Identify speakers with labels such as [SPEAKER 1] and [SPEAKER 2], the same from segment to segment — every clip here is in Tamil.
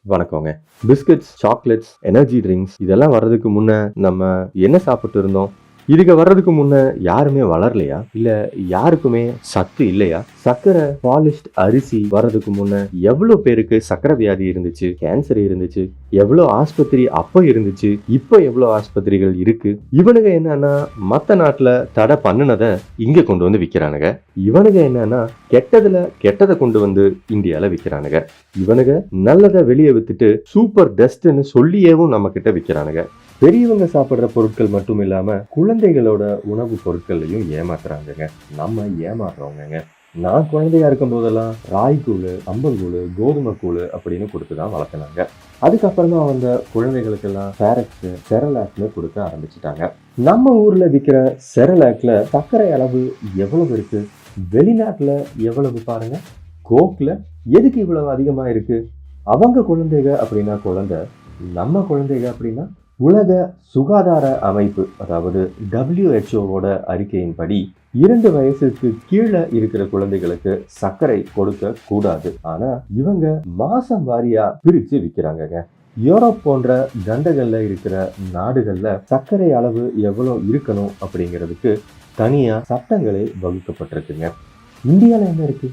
[SPEAKER 1] வணக்கங்க. பிஸ்கட்ஸ், சாக்லேட்ஸ், எனர்ஜி ட்ரிங்க்ஸ் இதெல்லாம் வர்றதுக்கு முன்ன நம்ம என்ன சாப்பிட்டு இருந்தோம்? இதுக்கு வர்றதுக்கு முன்ன யாருமே வளரலையா? இல்ல யாருக்குமே சத்து இல்லையா? சர்க்கரை, பாலிஷ்ட் அரிசி வர்றதுக்கு முன்ன எவ்வளவு பேருக்கு சர்க்கரை வியாதி இருந்துச்சு, கேன்சர் இருந்துச்சு, எவ்வளவு ஆஸ்பத்திரி அப்ப இருந்துச்சு, இப்ப எவ்வளவு ஆஸ்பத்திரிகள் இருக்கு. இவனுங்க என்னன்னா மத்த நாட்டுல தடை பண்ணுனத இங்க கொண்டு வந்து விக்கிறானுங்க. இவனுங்க என்னன்னா கெட்டதுல கெட்டதை கொண்டு வந்து இந்தியால விக்கிறானுங்க. இவனுங்க நல்லதை வெளியே வித்துட்டு சூப்பர் டெஸ்ட்னு சொல்லியேவும் நம்ம கிட்ட விக்கிறானுங்க. பெரியவங்க சாப்பிடுற பொருட்கள் மட்டும் இல்லாம குழந்தைகளோட உணவு பொருட்கள்லையும் ஏமாத்துறாங்க. நம்ம ஏமாறுறவங்க. நான் குழந்தையா இருக்கும் போதெல்லாம் ராய்கூழு, கம்பங்கூழு, கோதுமை கூழு அப்படின்னு கொடுத்துதான் வளர்த்தினாங்க. அதுக்கப்புறமா வந்த குழந்தைகளுக்கெல்லாம் பேரக்ஸ், செரலாக்னு கொடுக்க ஆரம்பிச்சுட்டாங்க. நம்ம ஊர்ல விற்கிற செரலாக்ல சர்க்கரை அளவு எவ்வளவு இருக்கு? வெளிநாட்டுல எவ்வளவு பாருங்க. கோக்ல எதுக்கு இவ்வளவு அதிகமா இருக்கு? அவங்க குழந்தைங்க அப்படின்னா குழந்தை, நம்ம குழந்தைங்க அப்படின்னா உலக சுகாதார அமைப்பு, அதாவது WHO அறிக்கையின்படி 2 வயசுக்கு கீழே இருக்கிற குழந்தைகளுக்கு சர்க்கரை கொடுக்க கூடாது. ஆனா இவங்க மாசம் வாரியா பிரிச்சு விற்கிறாங்க. யூரோப் போன்ற கண்டங்கள்ல இருக்கிற நாடுகள்ல சர்க்கரை அளவு எவ்வளவு இருக்கணும் அப்படிங்கிறதுக்கு தனியா சட்டங்களே வகுக்கப்பட்டிருக்குங்க. இந்தியால என்ன இருக்கு?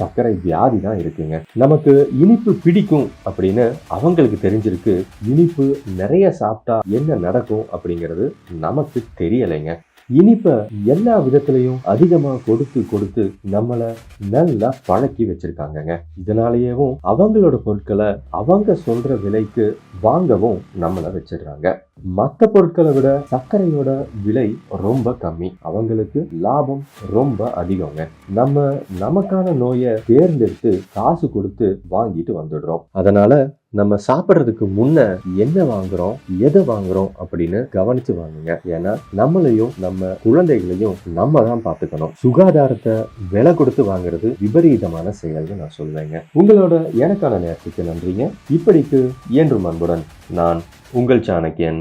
[SPEAKER 1] சர்க்கரை வியாதி தான் இருக்குங்க. நமக்கு இனிப்பு பிடிக்கும் அப்படின்னு அவங்களுக்கு தெரிஞ்சிருக்கு. இனிப்பு நிறைய சாப்பிட்டா என்ன நடக்கும் அப்படிங்கிறது நமக்கு தெரியலைங்க. இனிப்ப எல்லா விதத்திலையும் அதிகமா கொடுத்து கொடுத்து நம்மள நல்லா பழக்கி வச்சிருக்காங்கங்க. இதனாலேயேவும் அவங்களோட பொருட்களை அவங்க சொல்ற விலைக்கு வாங்கவும் நம்மள வச்சிடுறாங்க. மற்ற பொருட்களை விட சர்க்கரையோட விலை ரொம்ப கம்மி, அவங்களுக்கு லாபம் ரொம்ப அதிகங்க. நம்ம நமக்கான நோயை தேர்ந்தெடுத்து காசு கொடுத்து வாங்கிட்டு வந்துடுறோம். அதனால நம்ம சாப்பிட்றதுக்கு முன்ன என்ன வாங்குறோம், எதை வாங்குறோம் அப்படின்னு கவனிச்சு வாங்குங்க. ஏன்னா நம்மளையும் நம்ம குழந்தைகளையும் நம்ம தான் பார்த்துக்கணும். சுகாதாரத்தை விலை கொடுத்து வாங்குறது விபரீதமான செயல்னு நான் சொல்லுவேங்க. உங்களோட எனக்கான நேரத்துக்கு நன்றிங்க. இப்படிக்கு என்றும் அன்புடன் நான் உங்கள் சாணக்கியன்.